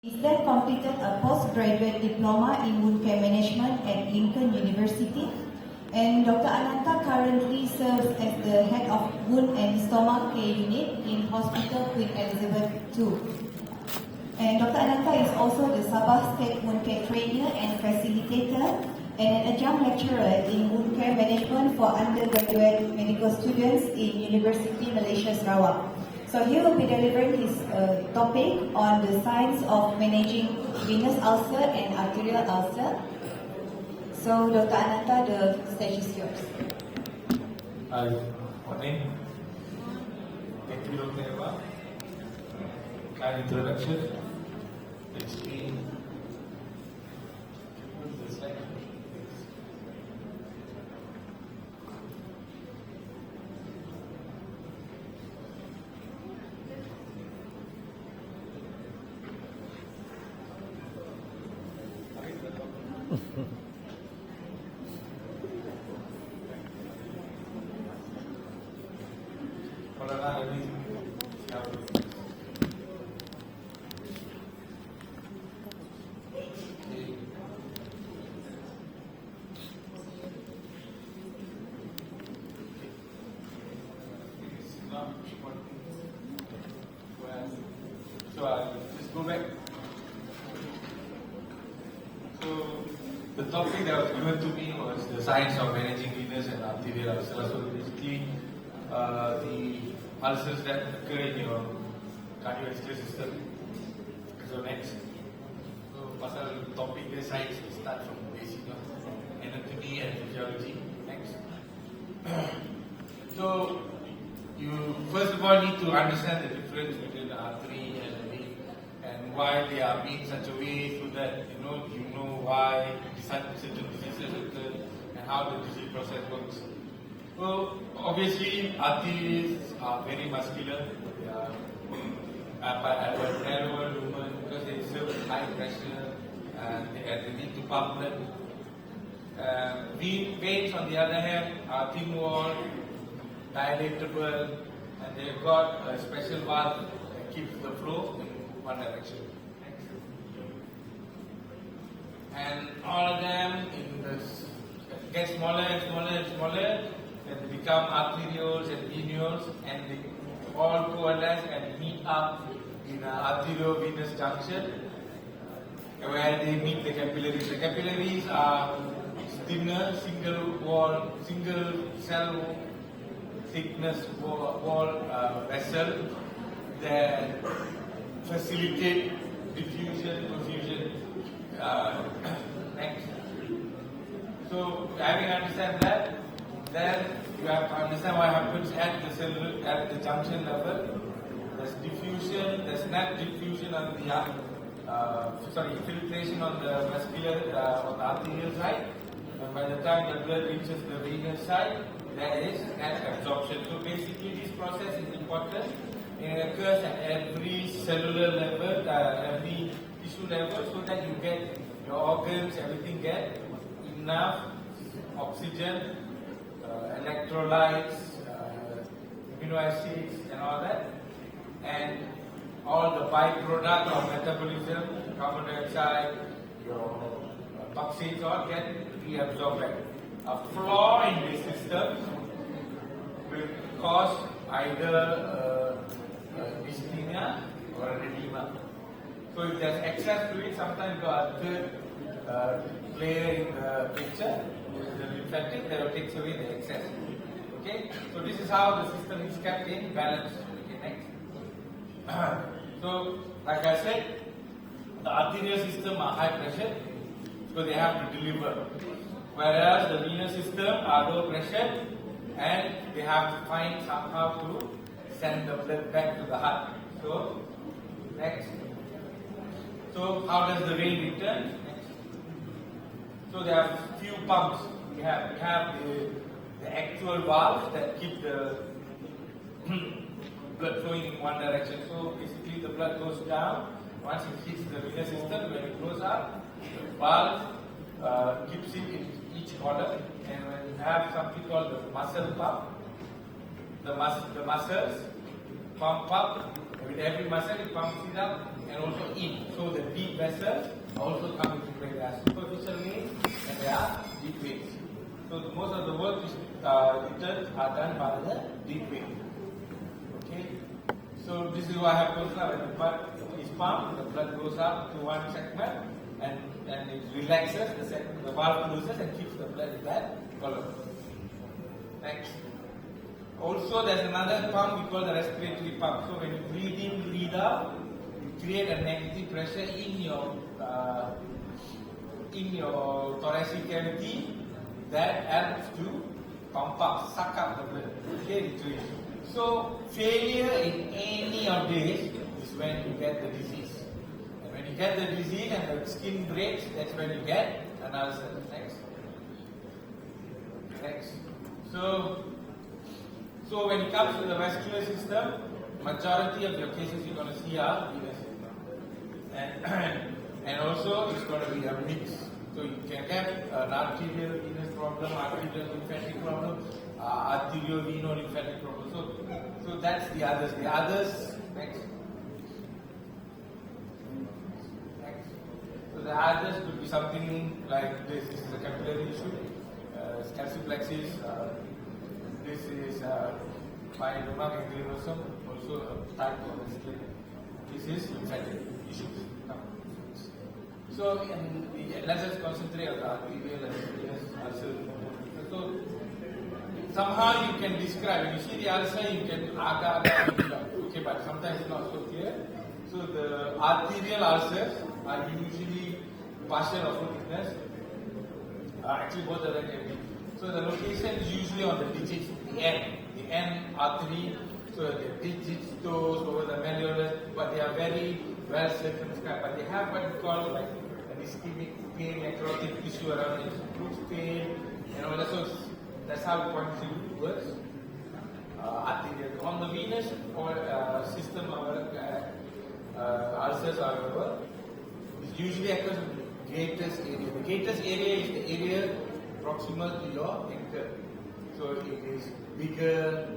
He then completed a postgraduate diploma in wound care management at Lincoln University, and Dr. Anantha currently serves as the head of wound and stomach care unit in Hospital Queen Elizabeth II. And Dr. Anantha is also the Sabah State Wound Care Trainer and Facilitator and an adjunct lecturer in wound care management for undergraduate medical students in University Malaysia Sarawak. So he will be delivering his topic on the science of managing venous ulcer and arterial ulcer. So Dr. Anantha, the stage is yours. Hi, morning. Thank you, Dr. Eva. Kind introduction. Let's see. The slide. So just go back. So the topic that was given to me was the science of managing venous and arterial ulcers. So basically, the ulcers that occur in your cardiovascular system. So next, so pasal topic the science we start from basic anatomy and physiology. Next. So you first of all need to understand the difference between the artery and the vein and why they are made such a way so that you know why certain diseases occur and how the disease process works. So obviously arteries are very muscular. They are at a narrower lumen because they serve at high pressure and they need to pump blood. Veins on the other hand are thin walled, dilatable, and they've got a special valve that keeps the flow in one direction. And all of them get smaller and smaller and smaller, and they become arterioles and venules, and they all coalesce and meet up in an arteriovenous junction where they meet the capillaries. The capillaries are thinner, single cell thickness wall vessel that facilitate diffusion, perfusion. Next. So having understand that, then you have to understand what happens at the junction level. There's diffusion, there's not diffusion on the infiltration on the vascular on the arterial side. And by the time the blood reaches the venous side, there is net absorption. So basically this process is important. It occurs at every cellular level, every tissue level, so that you get your organs, everything get enough oxygen, electrolytes, amino acids and all that. And all the byproduct of metabolism, carbon dioxide, your toxins all get reabsorbed. A flaw in the system will cause either dyspnea or an edema. So if there's excess fluid, sometimes the third player in the picture, the lymphatic, that will take away the excess. Okay, so this is how the system is kept in balance. Okay, next. So, like I said, the arterial system are high pressure, so they have to deliver. Whereas the venous system are low pressure and they have to find somehow to send the blood back to the heart. So, next. So, how does the vein return? Next. So, there are few pumps. We have the actual valves that keep the blood flowing in one direction. So, basically the blood goes down. Once it hits the venous system, when it goes up, the valve keeps it in each corner, and when you have something called the muscle pump, the muscles pump up, with every muscle it pumps it up, and also in. So the deep vessels also come into play. There are superficial veins and there are deep veins. So most of the work is are done by the deep vein. Okay. So this is what happens now. When the blood is pumped, the blood goes up to one segment and it relaxes, the valve closes and keeps the blood in that column. Next. Also, there's another pump we call the respiratory pump. So when you breathe in, breathe out, you create a negative pressure in your thoracic cavity that helps to pump up, suck up the blood. Okay, literally. So failure in any of these is when you get the disease. And when you get the disease and the skin breaks, that's when you get an ulcer. Next. Next. So when it comes to the vascular system, majority of your cases you're going to see are venous. And also it's going to be a mix. So you can get an arterial venous problem, arterial lymphatic problem, arterial venous lymphatic problem. So that's the others. The others, next. So the others could be something like this. This is a capillary issue, calciplexis. This is myeloma gangrenosus, also a type of vascular. This is lymphatic issues. So let's just concentrate on the arterial and venous ulcer. So somehow you can describe, when you see the ulcer, you can okay, but sometimes it's not so clear. So the arterial ulcers are usually partial or full thickness. Actually both of them can be. So the location is usually on the digits, the end artery, so the digits, toes, over the malleolus, but they are very well circumscribed. But they have what we call like an ischemic pain, necrotic tissue around it, includes pain, and all that. So that's how we contribute towards arterial. On the venous system, ulcers, however, it usually occurs in the greatest area. The greatest area is the area proximal to your ankle. So it is bigger,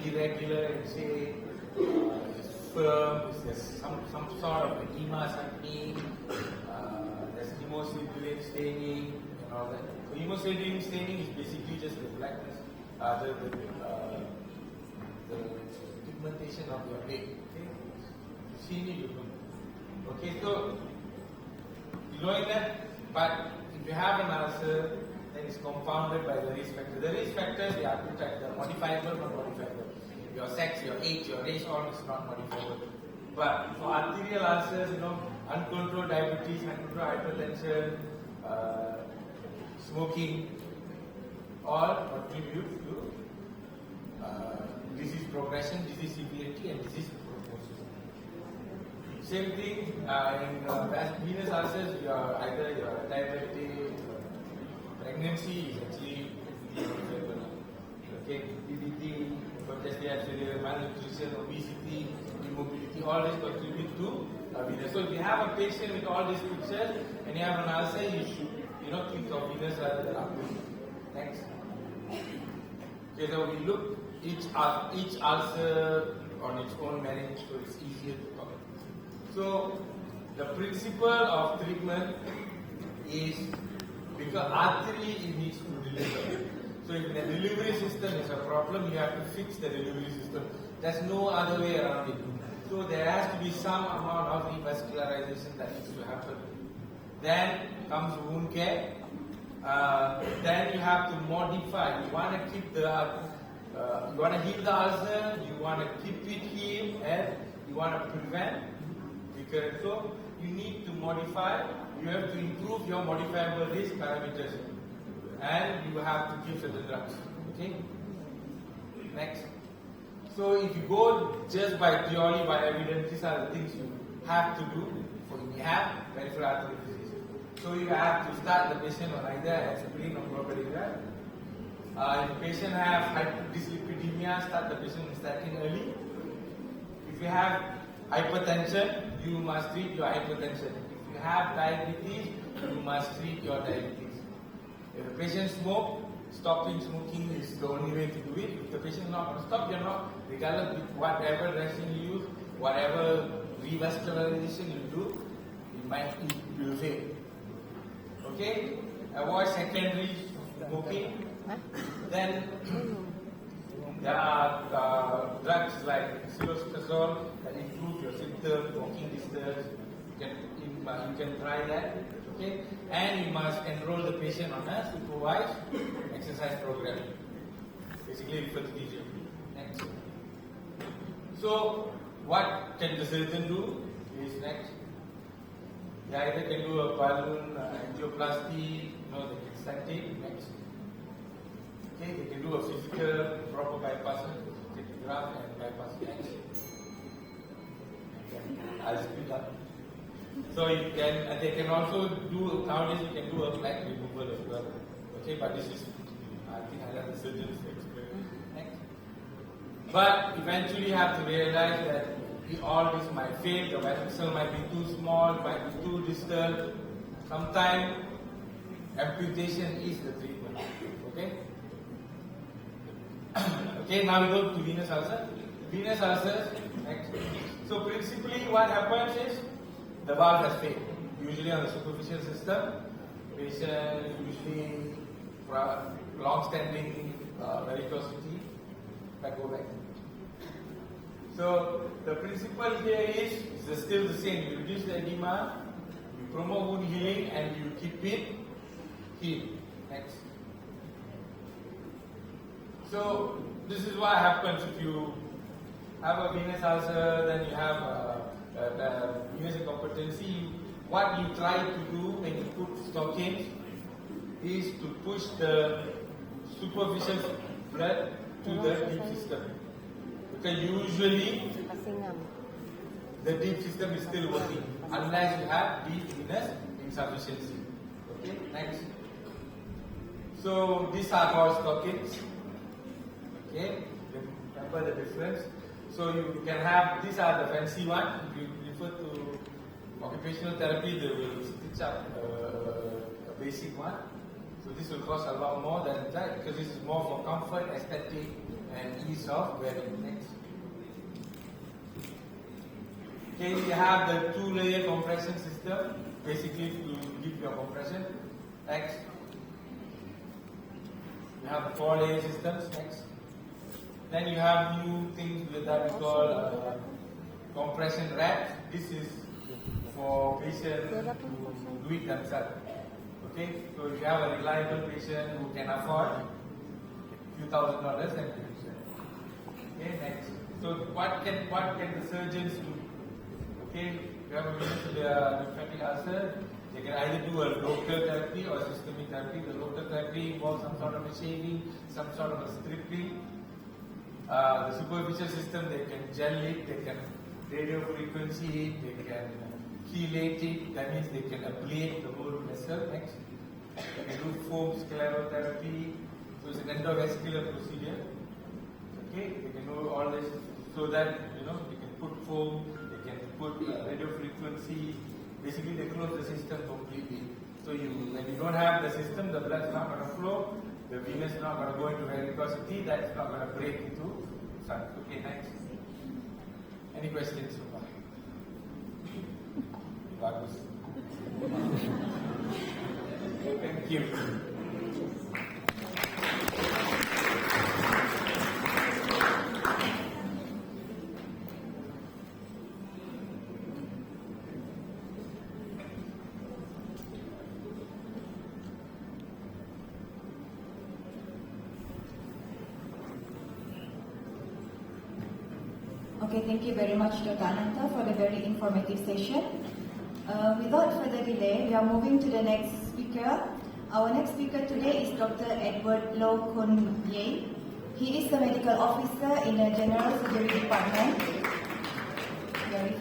irregular in shape, it's firm, there's some sort of edema happening, there's hemocycline staining and all that. So hemocycline staining is basically just the blackness, the pigmentation of your leg. Okay? See me, you know. Okay, so knowing that, but if you have an ulcer, then it's compounded by the risk factors. The risk factors, they are two types, they're modifiable, not modifiable. Your sex, your age, your race, all is not modifiable. But for arterial ulcers, uncontrolled diabetes, uncontrolled hypertension, smoking, all contribute to disease progression, disease severity, and disease prognosis. Same thing in venous ulcers, either you're diabetic, pregnancy is actually modifiable. Okay, DDT, congestive cerebral malnutrition, obesity, immobility, all this contribute to venous. So if you have a patient with all these pictures and you have an ulcer, you should think of venous rather than arterial. Next. Okay, so we look each ulcer on its own merit, so it's easier to talk. So the principle of treatment is because artery needs to deliver. So if the delivery system is a problem, you have to fix the delivery system. There's no other way around it. So there has to be some amount of revascularization that needs to happen. Then comes wound care. Then you have to modify. You want to keep you want to heal the ulcer. You want to keep it healed, and you want to prevent recurrence. So you need to modify. You have to improve your modifiable risk parameters, and you have to give certain drugs. Okay. Next. So if you go just purely by evidence, these are the things you have to do when you have peripheral artery disease. So you have to start the patient on either aspirin or clopidogrel. If the patient has dyslipidemia, start the patient with statin early. If you have hypertension, you must treat your hypertension. If you have diabetes, you must treat your diabetes. If the patient smokes, stopping smoking is the only way to do it. If the patient is not going to stop, you're not, regardless of whatever dressing you use, whatever revascularization you do, you will fail. Okay? Avoid secondary smoking. Then there are drugs like psilocybin that improve your symptoms, walking distance. You can try that. Okay? And you must enroll the patient on a supervised exercise program. Basically refer to TGM. Next. So what can the surgeon do is next. They either can do a balloon angioplasty, they can stent it. Next. Okay, they can do a physical proper bypass, take the graft and bypass. Next. I'll speed up. So they can also do, nowadays you can do a plaque removal as well. Okay, but this is, I think I let the surgeons explain. Next. But eventually you have to realize that all this might fail, the vessel might be too small, might be too distal. Sometimes amputation is the treatment. Okay? Okay, now we go to venous ulcer. Venous ulcers, next. So principally what happens is the valve has failed. Usually on the superficial system, patient usually long-standing varicosity. Go back. So the principle here is still the same. You reduce the edema, you promote wound healing, and you keep it healed. Next. So this is what happens if you have a venous ulcer, then you have a venous incompetency. What you try to do when you put stockings is to push the superficial blood to the deep system. Because usually the deep system is still working unless you have deep venous insufficiency. Okay, next. So these are called stockings. Okay, remember the difference. So you can have, these are the fancy one. If you refer to occupational therapy, they will stitch up a basic one. So this will cost a lot more than that because this is more for comfort, aesthetic, and ease of wearing. Next. Okay, you have the 2-layer compression system, basically to give your compression. Next. You have the 4-layer systems. Next. Then you have new things that we call compression wraps. This is for patients to do it themselves. Okay, so if you have a reliable patient who can afford a few $1,000s, then you use it. Okay, next. So what can the surgeons do? Okay, you have a lymphatic ulcer. They can either do a local therapy or systemic therapy. The local therapy involves some sort of a shaving, some sort of a stripping. The superficial system, they can gel it, they can radio frequency it, they can chelate it. That means they can ablate the whole vessel. Next, they can do foam sclerotherapy. So it's an endovascular procedure. Okay, they can do all this so that they can put foam, they can put radio frequency. Basically, they close the system completely. So when you don't have the system, the blood is not going to flow. The venous is not going to go into varicosity. That's not going to break into sun. Okay, next. Any questions so far? Bagus. Thank you. Okay, thank you very much, Dr. Anantha, for the very informative session. Without further delay, we are moving to the next speaker. Our next speaker today is Dr. Edward Low Kun Ye. He is the medical officer in the General Surgery Department.